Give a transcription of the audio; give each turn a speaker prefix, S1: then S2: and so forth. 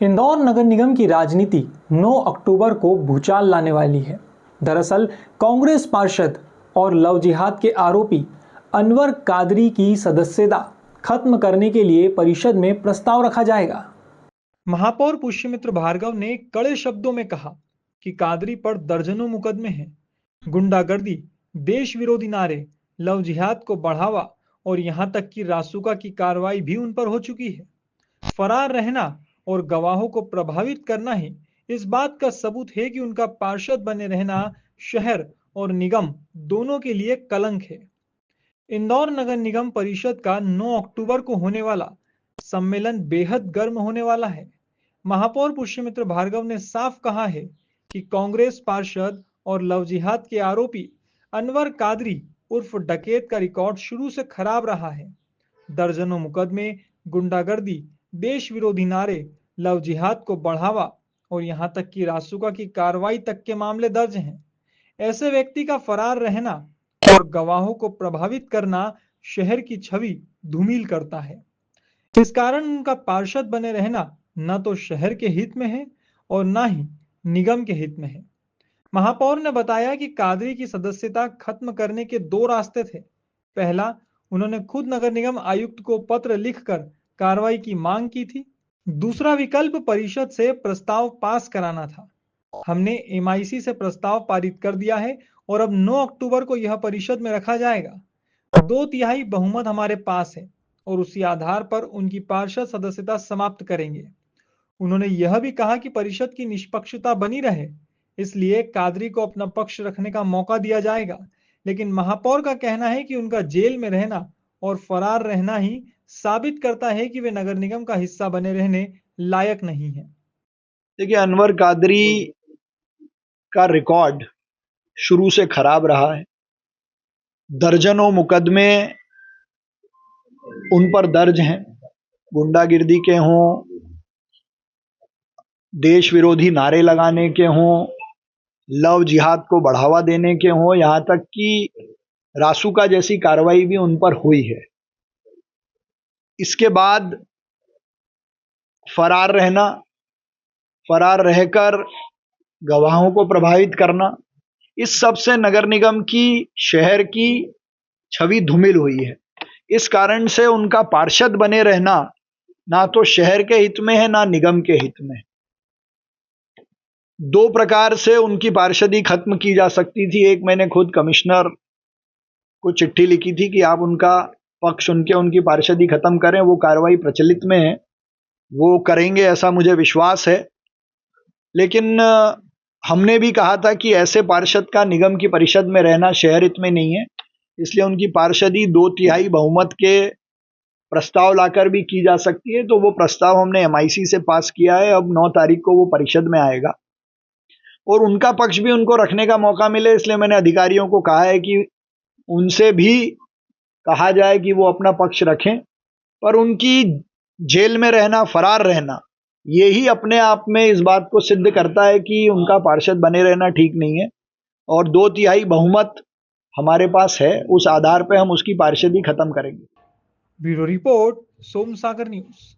S1: इंदौर नगर निगम की राजनीति 9 अक्टूबर को भूचाल लाने वाली है। दरअसल कांग्रेस पार्षद और लव जिहाद के आरोपी अनवर कादरी की सदस्यता खत्म करने के लिए परिषद में प्रस्ताव रखा जाएगा। महापौर पुष्यमित्र भार्गव ने कड़े शब्दों में कहा कि कादरी पर दर्जनों मुकदमे हैं। गुंडागर्दी, देश विरोधी नारे, लव जिहाद को बढ़ावा और यहां तक कि रासुका की कार्रवाई भी उन पर हो चुकी है। फरार रहना और गवाहों को प्रभावित करना ही इस बात का सबूत है कि उनका पार्षद बने रहना शहर और निगम दोनों के लिए कलंक है। इंदौर नगर निगम परिषद का 9 अक्टूबर को होने वाला सम्मेलन बेहद गर्म होने वाला है। महापौर पुष्यमित्र भार्गव ने साफ कहा है कि कांग्रेस पार्षद और लव जिहाद के आरोपी अनवर कादरी उर्फ डकैत का रिकॉर्ड शुरू से खराब रहा है। दर्जनों मुकदमे, गुंडागर्दी, देश विरोधी नारे, लव जिहाद को बढ़ावा और यहां तक कि रासुका की कार्रवाई तक के मामले दर्ज हैं। ऐसे व्यक्ति का फरार रहना और गवाहों को प्रभावित करना शहर की छवि धूमिल करता है। इस कारण उनका पार्षद बने रहना न तो शहर के हित में है और न ही निगम के हित में है। महापौर ने बताया कि कादरी की सदस्यता खत्म करने के दो रास्ते थे। पहला, उन्होंने खुद नगर निगम आयुक्त को पत्र लिखकर कार्रवाई की मांग की थी। दूसरा विकल्प परिषद से प्रस्ताव पास कराना था। हमने एमआईसी से प्रस्ताव पारित कर दिया है और अब 9 अक्टूबर को यह परिषद में रखा जाएगा। 2/3 बहुमत हमारे पास है और उसी आधार पर उनकी पार्षद सदस्यता समाप्त करेंगे। उन्होंने यह भी कहा कि परिषद की निष्पक्षता बनी रहे, इसलिए कादरी को अपना पक्ष रखने का मौका दिया जाएगा। लेकिन महापौर का कहना है कि उनका जेल में रहना और फरार रहना ही साबित करता है कि वे नगर निगम का हिस्सा बने रहने लायक नहीं है।
S2: देखिए, अनवर कादरी का रिकॉर्ड शुरू से खराब रहा है। दर्जनों मुकदमे उन पर दर्ज हैं, गुंडागिर्दी के हों, देश विरोधी नारे लगाने के हों, लव जिहाद को बढ़ावा देने के हों, यहाँ तक कि रासुका जैसी कार्रवाई भी उन पर हुई है। इसके बाद फरार रहना, फरार रहकर गवाहों को प्रभावित करना, इस सब से नगर निगम की, शहर की छवि धूमिल हुई है। इस कारण से उनका पार्षद बने रहना ना तो शहर के हित में है ना निगम के हित में। दो प्रकार से उनकी पार्षदी खत्म की जा सकती थी। एक, मैंने खुद कमिश्नर को चिट्ठी लिखी थी कि आप उनका पक्ष सुन के उनकी पार्षदी खत्म करें। वो कार्रवाई प्रचलित में है, वो करेंगे ऐसा मुझे विश्वास है। लेकिन हमने भी कहा था कि ऐसे पार्षद का निगम की परिषद में रहना शहर हित में नहीं है, इसलिए उनकी पार्षदी 2/3 बहुमत के प्रस्ताव लाकर भी की जा सकती है। तो वो प्रस्ताव हमने एमआईसी से पास किया है। अब 9 तारीख को वो परिषद में आएगा और उनका पक्ष भी उनको रखने का मौका मिले, इसलिए मैंने अधिकारियों को कहा है कि उनसे भी कहा जाए कि वो अपना पक्ष रखें। पर उनकी जेल में रहना, फरार रहना, यही अपने आप में इस बात को सिद्ध करता है कि उनका पार्षद बने रहना ठीक नहीं है। और 2/3 बहुमत हमारे पास है, उस आधार पर हम उसकी पार्षदी खत्म करेंगे।
S1: ब्यूरो रिपोर्ट, सोम सागर न्यूज।